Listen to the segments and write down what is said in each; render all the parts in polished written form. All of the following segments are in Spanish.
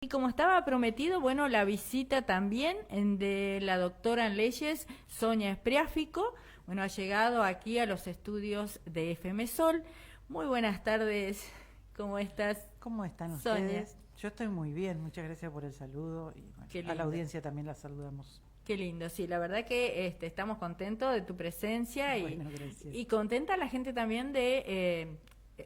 Y como estaba prometido, bueno, la visita también de la doctora en leyes, Sonia Espriáfico, bueno, ha llegado aquí a los estudios de FM Sol. Muy buenas tardes, ¿cómo estás, ¿Cómo están Sonia? ustedes? Yo estoy muy bien, muchas gracias por el saludo y bueno, Qué a la lindo, audiencia también la saludamos. qué lindo. Sí, la verdad que estamos contentos de tu presencia Bueno, gracias. y contenta la gente también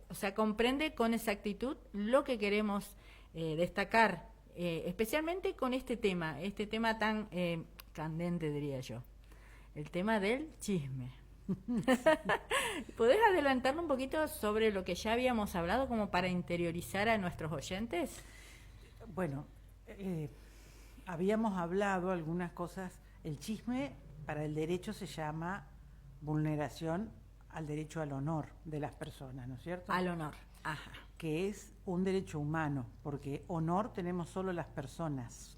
o sea, comprende con exactitud lo que queremos destacar, especialmente con este tema tan candente, diría yo, el tema del chisme. ¿Podés adelantarnos un poquito sobre lo que ya habíamos hablado como para interiorizar a nuestros oyentes? Bueno, eh, habíamos hablado algunas cosas. El chisme para el derecho se llama vulneración al derecho al honor de las personas, ¿no es cierto? Al honor. Ajá. Que es un derecho humano, porque honor tenemos solo las personas.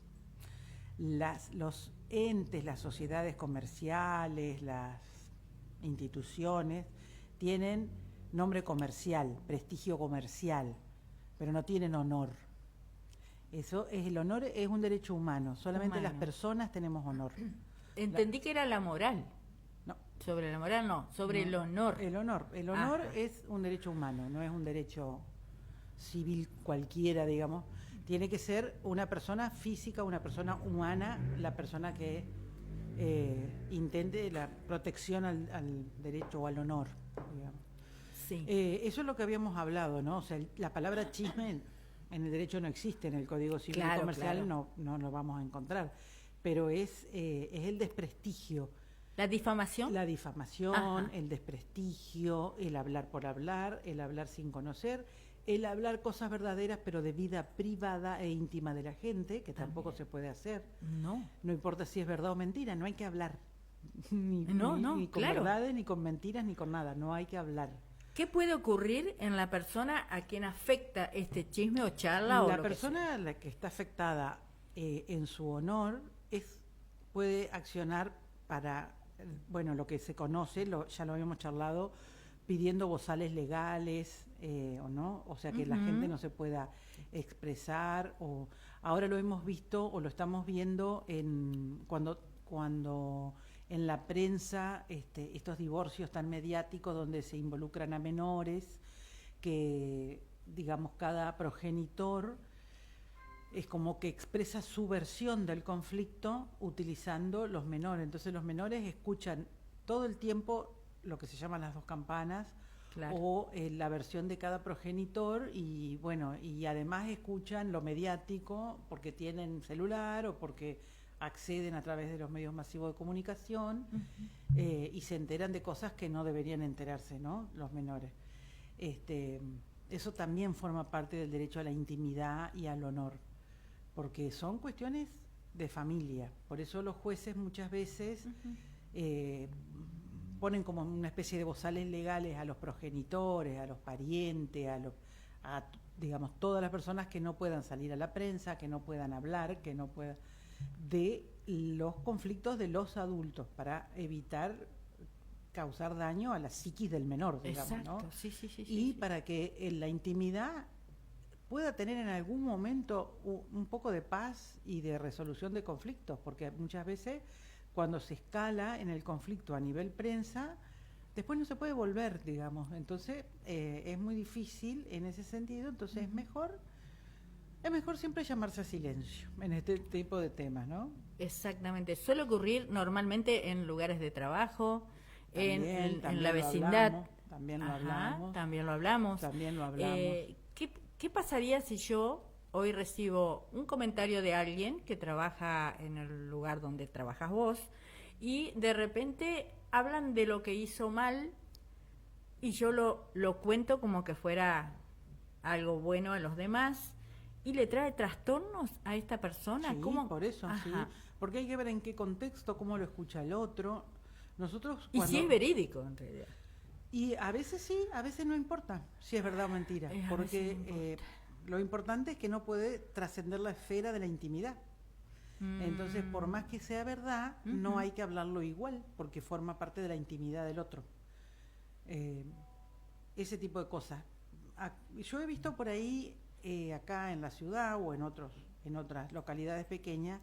Los entes, las sociedades comerciales, las instituciones, tienen nombre comercial, prestigio comercial, pero no tienen honor. Eso es, el honor es un derecho humano, solamente las personas tenemos honor. Entendí que era la moral. No, Sobre la moral no, sobre el honor. El honor Ajá. es un derecho humano, no es un derecho civil cualquiera, digamos. Tiene que ser una persona física, una persona humana, la persona que intente la protección al derecho o al honor, digamos. Sí. Eso es lo que habíamos hablado, ¿no? O sea, la palabra chisme en el derecho no existe, en el Código Civil Claro, Comercial claro. no lo vamos a encontrar, pero es el desprestigio. La difamación. La difamación, Ajá. el desprestigio, el hablar por hablar, el hablar sin conocer, el hablar cosas verdaderas pero de vida privada e íntima de la gente, que tampoco se puede hacer. No. No importa si es verdad o mentira, no hay que hablar. No, no, Ni con claro. verdades, ni con mentiras, ni con nada, no hay que hablar. ¿Qué puede ocurrir en la persona a quien afecta este chisme o charla o La lo que sea? persona a la que está afectada en su honor puede accionar para, bueno, lo que se conoce, ya lo habíamos charlado, pidiendo bozales legales, o no, o sea que la gente no se pueda expresar, o ahora lo hemos visto o lo estamos viendo cuando en la prensa estos divorcios tan mediáticos donde se involucran a menores, que digamos cada progenitor es como que expresa su versión del conflicto utilizando los menores. Entonces los menores escuchan todo el tiempo lo que se llaman las dos campanas, Claro. o la versión de cada progenitor, y bueno, y además escuchan lo mediático porque tienen celular o porque acceden a través de los medios masivos de comunicación, y se enteran de cosas que no deberían enterarse, ¿no? Los menores. Eso también forma parte del derecho a la intimidad y al honor, porque son cuestiones de familia. Por eso los jueces muchas veces ponen como una especie de bozales legales a los progenitores, a los parientes, a digamos todas las personas que no puedan salir a la prensa, que no puedan hablar, que no puedan, de los conflictos de los adultos, para evitar causar daño a la psiquis del menor, digamos. Exacto. ¿No? Sí, sí, sí, Y sí. para que en la intimidad pueda tener en algún momento un poco de paz y de resolución de conflictos, porque muchas veces cuando se escala en el conflicto a nivel prensa, después no se puede volver, digamos. Entonces es muy difícil en ese sentido. Entonces es mejor siempre llamarse a silencio en este tipo de temas, ¿no? Exactamente. Suele ocurrir normalmente en lugares de trabajo, en la También lo vecindad. hablamos, también lo Ajá, hablamos, también lo hablamos. también lo hablamos. ¿Qué pasaría si yo hoy recibo un comentario de alguien que trabaja en el lugar donde trabajas vos y de repente hablan de lo que hizo mal y yo lo cuento como que fuera algo bueno a los demás y le trae trastornos a esta persona? Sí, ¿Cómo? por eso, sí. Ajá. Porque hay que ver en qué contexto, cómo lo escucha el otro. Nosotros Y si es cuando... verídico en realidad. Y a veces sí, a veces no importa si es verdad o mentira, A veces no porque importa. lo importante es que no puede trascender la esfera de la intimidad. Entonces, por más que sea verdad, no hay que hablarlo igual, porque forma parte de la intimidad del otro. Eh, ese tipo de cosas. Yo he visto por ahí, acá en la ciudad o en otros en otras localidades pequeñas,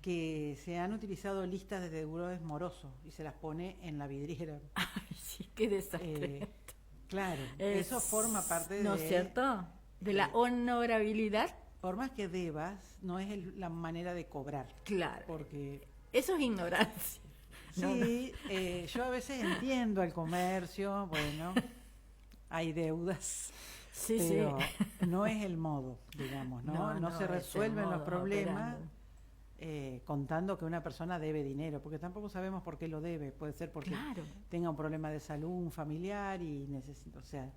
que se han utilizado listas de deudores morosos y se las pone en la vidriera. Ay, sí, qué desastre. Claro, eso forma parte ¿no es cierto? De la honorabilidad. Por más que debas, no es la manera de cobrar. Claro. Porque eso es ignorancia. Sí, yo a veces entiendo al comercio, bueno, hay deudas, sí, pero sí. no es el modo, digamos, no se resuelven los problemas contando que una persona debe dinero, porque tampoco sabemos por qué lo debe, puede ser porque tenga un problema de salud, un familiar y necesita, o sea,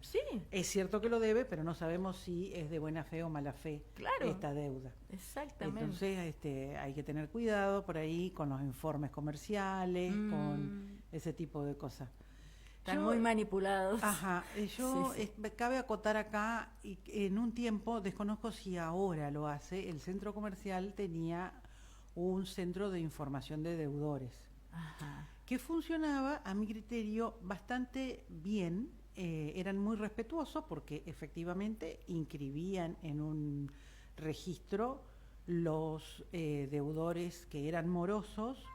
es cierto que lo debe, pero no sabemos si es de buena fe o mala fe esta deuda. Exactamente. Entonces hay que tener cuidado por ahí con los informes comerciales, con ese tipo de cosas. Están muy manipulados. Ajá, cabe acotar acá, y en un tiempo, desconozco si ahora lo hace, el centro comercial tenía un centro de información de deudores, que funcionaba, a mi criterio, bastante bien. Eran muy respetuosos porque efectivamente inscribían en un registro los deudores que eran morosos.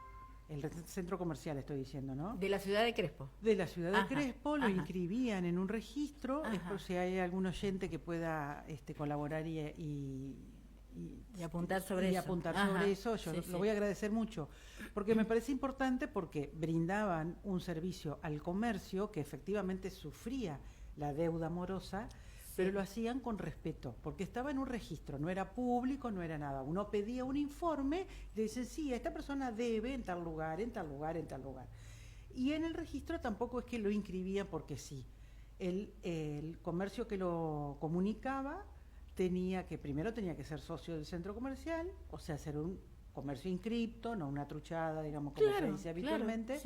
El centro comercial estoy diciendo, ¿no? De la ciudad de Crespo. De la ciudad de Crespo, lo inscribían en un registro, por si hay algún oyente que pueda colaborar y apuntar sobre eso. Yo lo voy a agradecer mucho, porque me parece importante, porque brindaban un servicio al comercio que efectivamente sufría la deuda morosa, pero lo hacían con respeto, porque estaba en un registro, no era público, no era nada. Uno pedía un informe y le dicen, sí, esta persona debe en tal lugar, en tal lugar, en tal lugar. Y en el registro tampoco es que lo inscribía porque sí. El comercio que lo comunicaba primero tenía que ser socio del centro comercial, o sea, ser un comercio inscripto, no una truchada, digamos, como se dice habitualmente.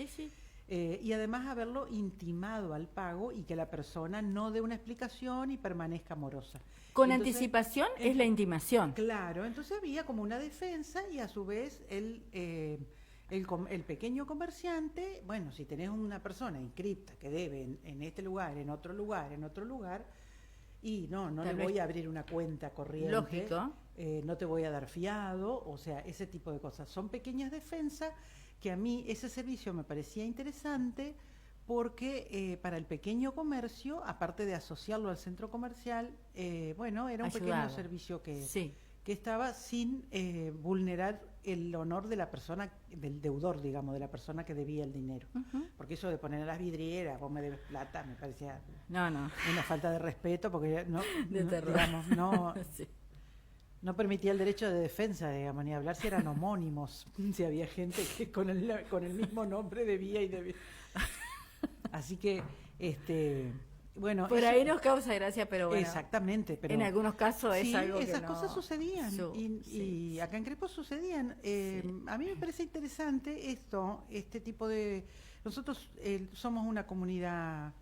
Y además haberlo intimado al pago y que la persona no dé una explicación y permanezca morosa. Con anticipación es la intimación. Claro, entonces había como una defensa y a su vez el pequeño comerciante, bueno, si tenés una persona inscripta que debe en este lugar, en otro lugar, en otro lugar, y no le voy a abrir una cuenta corriente. Lógico. No te voy a dar fiado, o sea, ese tipo de cosas. Son pequeñas defensas que a mí ese servicio me parecía interesante porque para el pequeño comercio, aparte de asociarlo al centro comercial, era un pequeño servicio que estaba sin vulnerar el honor de la persona, del deudor, digamos, de la persona que debía el dinero. Porque eso de poner a las vidrieras, vos me debes plata, me parecía una falta de respeto, porque no permitía el derecho de defensa, digamos, ni hablar si eran homónimos, si había gente que con el mismo nombre debía y debía. Así que, bueno... Por ahí nos causa gracia, pero bueno... Exactamente, pero... En algunos casos es algo que esas cosas sucedían, y acá en Crespo sucedían. A mí me parece interesante este tipo de... Nosotros somos una comunidad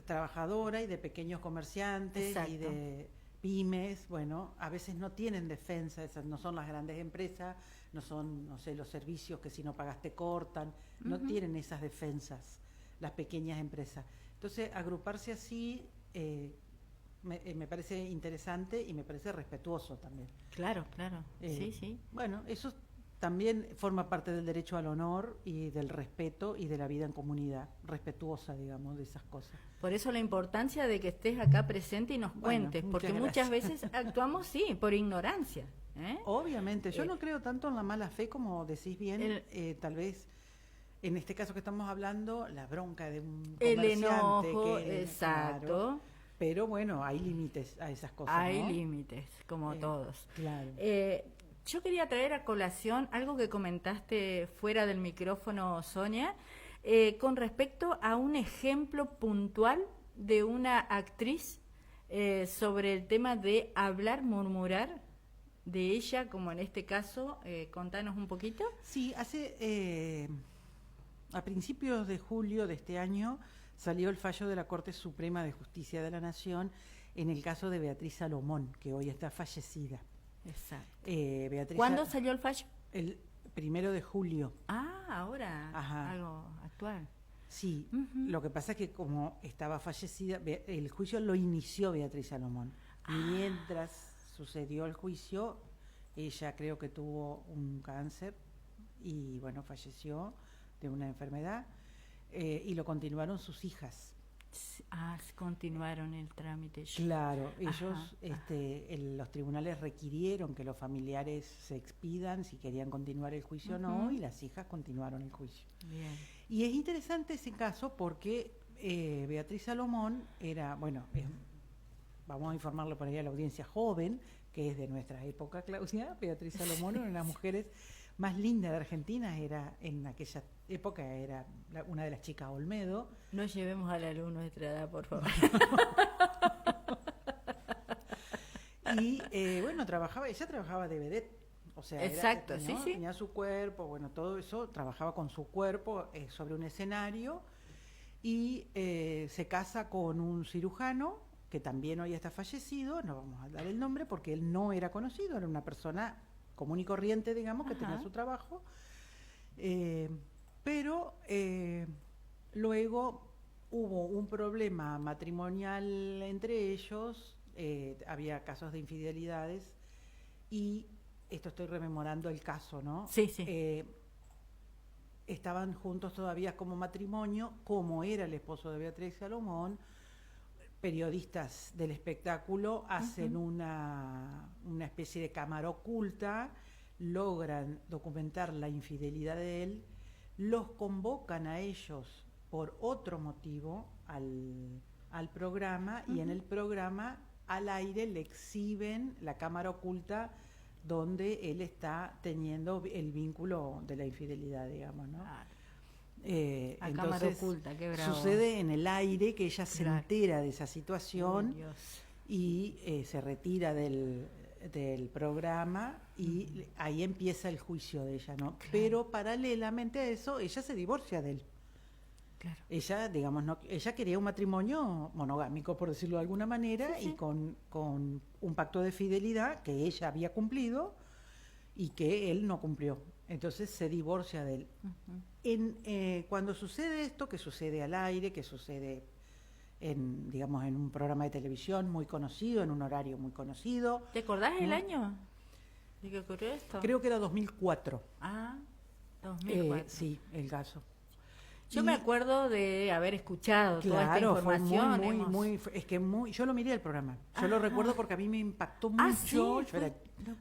trabajadora y de pequeños comerciantes y de... pymes, bueno, a veces no tienen defensa, esas no son las grandes empresas, no son, no sé, los servicios que si no pagas te cortan, no tienen esas defensas las pequeñas empresas. Entonces, agruparse así me parece interesante y me parece respetuoso también. Claro. Sí. Bueno, eso también forma parte del derecho al honor y del respeto y de la vida en comunidad, respetuosa, digamos, de esas cosas. Por eso la importancia de que estés acá presente y nos cuentes, porque muchas veces actuamos, por ignorancia. Obviamente, yo no creo tanto en la mala fe como decís bien, tal vez en este caso que estamos hablando, la bronca de un comerciante. El enojo, exacto. Claro, pero bueno, hay límites a esas cosas. Hay límites, como todos. Claro. Yo quería traer a colación algo que comentaste fuera del micrófono, Sonia, con respecto a un ejemplo puntual de una actriz sobre el tema de hablar, murmurar de ella, como en este caso. Contanos un poquito. Sí, a principios de julio de este año salió el fallo de la Corte Suprema de Justicia de la Nación en el caso de Beatriz Salomón, que hoy está fallecida. Exacto. ¿Cuándo salió el fallo? El 1 de julio. Ahora. Ajá. Algo actual. Sí, lo que pasa es que como estaba fallecida, el juicio lo inició Beatriz Salomón. Mientras sucedió el juicio, ella creo que tuvo un cáncer y bueno, falleció de una enfermedad, y lo continuaron sus hijas. Continuaron el trámite. Claro, ellos, Ajá. los tribunales requirieron que los familiares se expidan si querían continuar el juicio o no, y las hijas continuaron el juicio. Bien. Y es interesante ese caso porque Beatriz Salomón era, bueno, vamos a informarle por ahí a la audiencia joven, que es de nuestra época, Claudia. Beatriz Salomón, una de las mujeres más lindas de Argentina, era en aquella época era una de las chicas Olmedo. No llevemos al alumno de nuestra edad, por favor. Y bueno, ella trabajaba de vedette, o sea, Exacto, era, sí, ¿no? sí. Tenía su cuerpo, bueno, todo eso, trabajaba con su cuerpo sobre un escenario, y se casa con un cirujano que también hoy está fallecido, no vamos a dar el nombre porque él no era conocido, era una persona común y corriente, digamos, que tenía su trabajo, pero luego hubo un problema matrimonial entre ellos, había casos de infidelidades, y esto estoy rememorando el caso, ¿no? Sí, sí. Estaban juntos todavía como matrimonio, como era el esposo de Beatriz Salomón. Periodistas del espectáculo hacen una especie de cámara oculta, logran documentar la infidelidad de él, los convocan a ellos por otro motivo al programa, y en el programa al aire le exhiben la cámara oculta donde él está teniendo el vínculo de la infidelidad, digamos, ¿no? A cámara oculta, qué bravo. Sucede en el aire que ella se entera de esa situación. Uy, Dios. Y se retira del programa, y ahí empieza el juicio de ella, ¿no? Claro. Pero paralelamente a eso, ella se divorcia de él. Claro. Ella, digamos, ella quería un matrimonio monogámico, por decirlo de alguna manera, Sí. y con un pacto de fidelidad que ella había cumplido y que él no cumplió. Entonces se divorcia de él. Cuando sucede esto, que sucede al aire, que sucede digamos, en un programa de televisión muy conocido, en un horario muy conocido. ¿Te acordás el año de que ocurrió esto? Creo que era 2004. 2004. Sí, el caso. Yo me acuerdo de haber escuchado toda esta información. Es que yo lo miré el programa. Yo lo recuerdo porque a mí me impactó mucho. ¿Sí? Yo era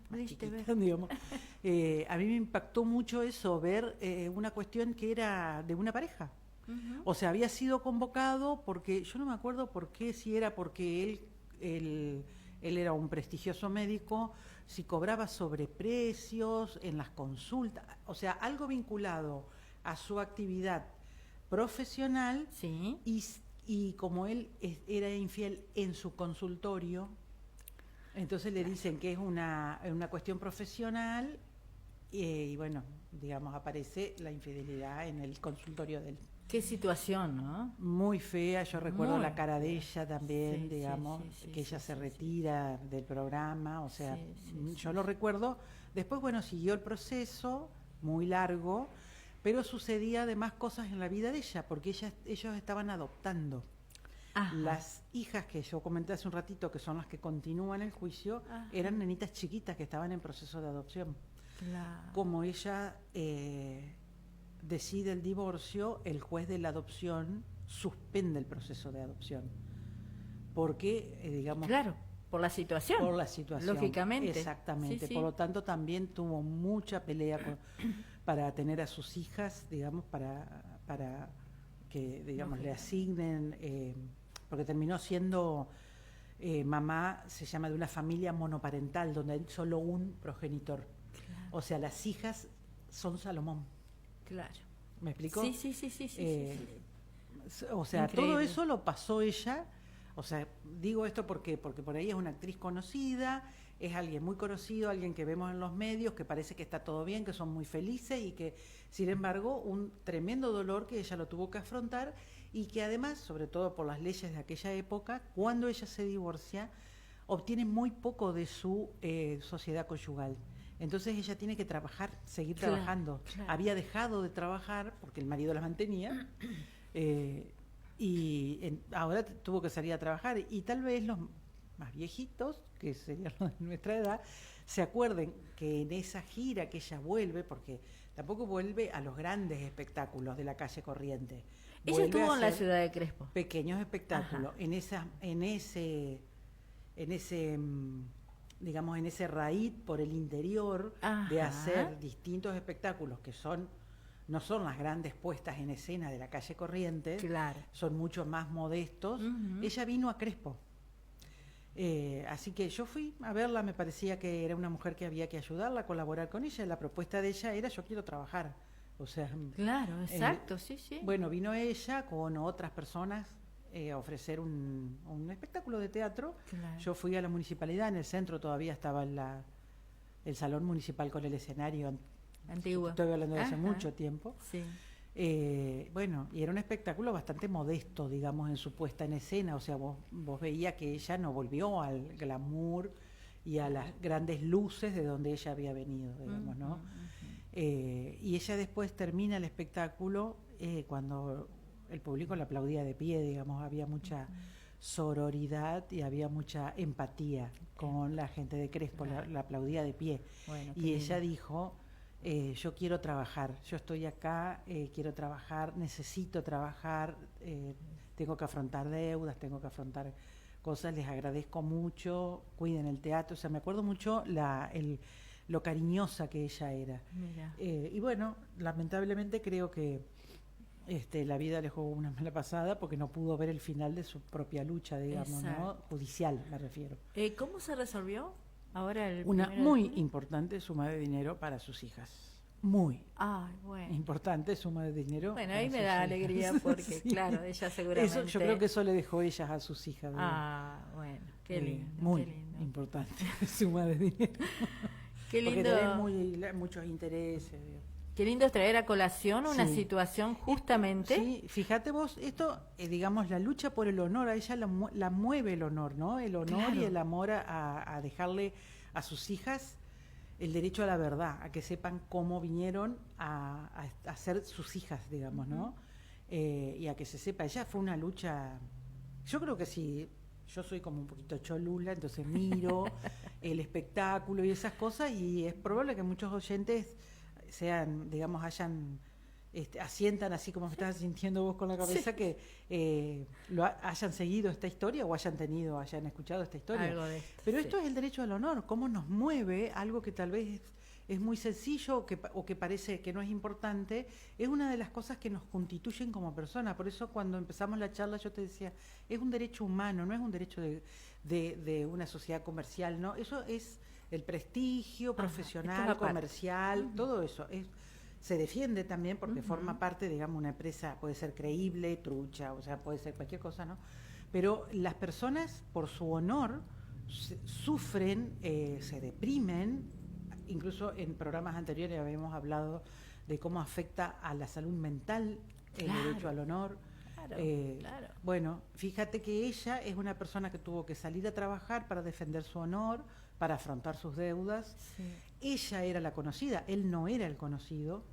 pudiste chiquita, digamos. A mí me impactó mucho eso, ver una cuestión que era de una pareja. O sea, había sido convocado porque, yo no me acuerdo por qué, si era porque él era un prestigioso médico, si cobraba sobreprecios en las consultas, o sea, algo vinculado a su actividad profesional. Sí. Y como él era infiel en su consultorio, entonces le dicen que es una cuestión profesional, y bueno, digamos, aparece la infidelidad en el consultorio de él. Qué situación, ¿no? Muy fea, yo recuerdo la cara de ella también, Sí, digamos, sí, que ella se sí. retira del programa, o sea, yo lo sí. recuerdo. Después, bueno, siguió el proceso, muy largo, pero sucedía además cosas en la vida de ella, porque ellos estaban adoptando. Ajá. Las hijas que yo comenté hace un ratito, que son las que continúan el juicio, eran nenitas chiquitas que estaban en proceso de adopción. Claro. Como ella decide el divorcio, el juez de la adopción suspende el proceso de adopción. Porque, digamos... Claro, por la situación. Por la situación. Lógicamente. Exactamente. Sí. Por lo tanto, también tuvo mucha pelea para tener a sus hijas, digamos, para que, digamos, le asignen, porque terminó siendo mamá, se llama, de una familia monoparental, donde hay solo un progenitor. Claro. O sea, las hijas son Salomón. Claro. ¿Me explicó? Sí. O sea, increíble. Todo eso lo pasó ella. O sea, digo esto porque por ahí es una actriz conocida, es alguien muy conocido, alguien que vemos en los medios, que parece que está todo bien, que son muy felices, y que, sin embargo, un tremendo dolor que ella lo tuvo que afrontar, y que además, sobre todo por las leyes de aquella época, cuando ella se divorcia, obtiene muy poco de su sociedad conyugal. Entonces ella tiene que trabajar, seguir trabajando. Claro. Había dejado de trabajar porque el marido las mantenía, ahora tuvo que salir a trabajar, y tal vez los más viejitos, que serían los de nuestra edad, se acuerden que en esa gira que ella vuelve, porque tampoco vuelve a los grandes espectáculos de la calle Corrientes. Ella Vuelve estuvo a en la hacer ciudad de Crespo. pequeños espectáculos, Ajá. en ese, digamos, en ese raíz por el interior de Ajá. hacer distintos espectáculos que no son las grandes puestas en escena de la calle Corrientes, Claro. son mucho más modestos. Ujú. Ella vino a Crespo. Así que yo fui a verla, me parecía que era una mujer que había que ayudarla, a colaborar con ella. La propuesta de ella era: yo quiero trabajar. O sea, Claro, exacto, sí, sí. bueno, vino ella con otras personas a ofrecer un espectáculo de teatro. Claro. Yo fui a la municipalidad, en el centro todavía estaba el salón municipal con el escenario. Antiguo. Estoy hablando de hace Ajá. mucho tiempo. Sí. Bueno, y era un espectáculo bastante modesto, digamos, en su puesta en escena. O sea, vos veías que ella no volvió al glamour y a las grandes luces de donde ella había venido, digamos, ¿no? Y ella después termina el espectáculo cuando el público la aplaudía de pie, digamos, había mucha sororidad y había mucha empatía con la gente de Crespo, la aplaudía de pie. Bueno, qué Y ella lindo. dijo: yo quiero trabajar, yo estoy acá, quiero trabajar, necesito trabajar, tengo que afrontar deudas, tengo que afrontar cosas, les agradezco mucho, cuiden el teatro. O sea, me acuerdo mucho lo cariñosa que ella era. Mira. Y bueno, lamentablemente creo que la vida le jugó una mala pasada porque no pudo ver el final de su propia lucha, digamos, ¿no? Exacto. Judicial, me refiero. ¿Cómo se resolvió ahora el Una 1 de muy julio? importante suma de dinero para sus hijas. Muy Ay, bueno. importante suma de dinero. Bueno, para ahí me sus da hijas. alegría porque, Sí. claro, ella seguramente... Yo creo que eso le dejó ellas a sus hijas. ¿verdad? Ah, bueno, qué lindo, muy qué lindo. importante suma de dinero. Qué Porque lindo, tenés muchos intereses. qué lindo es traer a colación una Sí. situación justamente... Sí, fíjate vos, esto, digamos, la lucha por el honor, a ella la mueve el honor, ¿no? El honor Claro. y el amor a dejarle a sus hijas el derecho a la verdad, a que sepan cómo vinieron a ser sus hijas, digamos, ¿no? Y a que se sepa, ella fue una lucha, yo creo que sí, yo soy como un poquito cholula, entonces miro el espectáculo y esas cosas, y es probable que muchos oyentes sean, digamos, asientan así como me estás sintiendo vos con la cabeza, Sí. que hayan seguido esta historia o hayan escuchado esta historia. Algo de esto, Pero sí. esto es el derecho al honor, cómo nos mueve algo que tal vez es muy sencillo o que parece que no es importante, es una de las cosas que nos constituyen como personas. Por eso cuando empezamos la charla yo te decía, es un derecho humano, no es un derecho de una sociedad comercial, ¿no? Eso es el prestigio Ajá, esto profesional, es aparte. comercial, todo eso. Se defiende también porque Ujú. forma parte, digamos, una empresa, puede ser creíble, trucha, o sea, puede ser cualquier cosa, ¿no? Pero las personas, por su honor, sufren, se deprimen. Incluso en programas anteriores habíamos hablado de cómo afecta a la salud mental el Claro. derecho al honor. Claro, claro. Bueno, fíjate que ella es una persona que tuvo que salir a trabajar para defender su honor, para afrontar sus deudas. Sí. Ella era la conocida, él no era el conocido.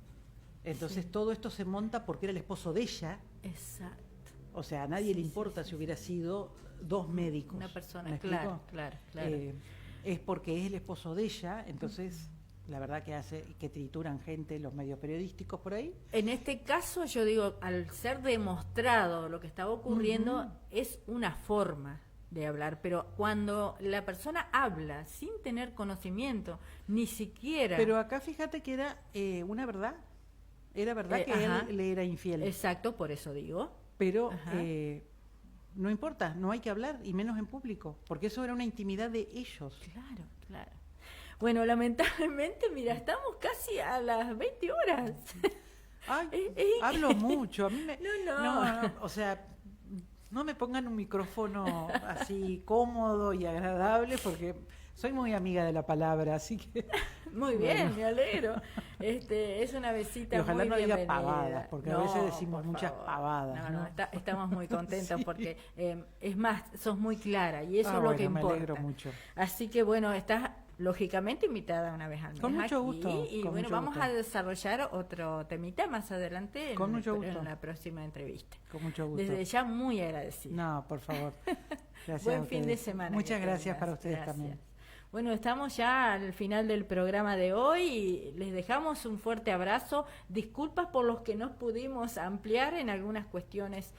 Entonces Sí. todo esto se monta porque era el esposo de ella. Exacto. O sea, a nadie Sí, le sí, importa sí, si hubiera sido dos médicos. Una persona, ¿Me claro, explico? claro, claro. Es porque es el esposo de ella, entonces la verdad que hace que trituran gente los medios periodísticos por ahí. En este caso, yo digo, al ser demostrado lo que estaba ocurriendo, Ujú. es una forma de hablar, pero cuando la persona habla sin tener conocimiento, ni siquiera... Pero acá fíjate que era una verdad. Era verdad que ajá. él le era infiel. Exacto, por eso digo. Pero Ajá. no importa, no hay que hablar, y menos en público, porque eso era una intimidad de ellos. Claro, claro. Bueno, lamentablemente, mira, estamos casi a las 20 horas. Ay, Eh, hablo mucho. A mí No. o sea, no me pongan un micrófono así cómodo y agradable, porque soy muy amiga de la palabra, así que... Muy bien, me alegro. Es una besita Y ojalá muy no diga bienvenida. pavadas, porque a veces decimos por muchas favor. pavadas, No, ¿no? estamos muy contentos Sí. porque, es más, sos muy clara y eso es lo bueno, que me importa. alegro mucho. Así que bueno, estás lógicamente invitada una vez al mes Con mucho aquí, gusto, y con bueno, mucho vamos gusto. a desarrollar otro temita más adelante Con mucho gusto. en la próxima entrevista. Con mucho gusto. Desde ya muy agradecida. No, por favor. Gracias Buen a fin de ustedes. semana. Muchas que gracias tengas. para ustedes Gracias. también. Bueno, estamos ya al final del programa de hoy. Les dejamos un fuerte abrazo. Disculpas por los que no pudimos ampliar en algunas cuestiones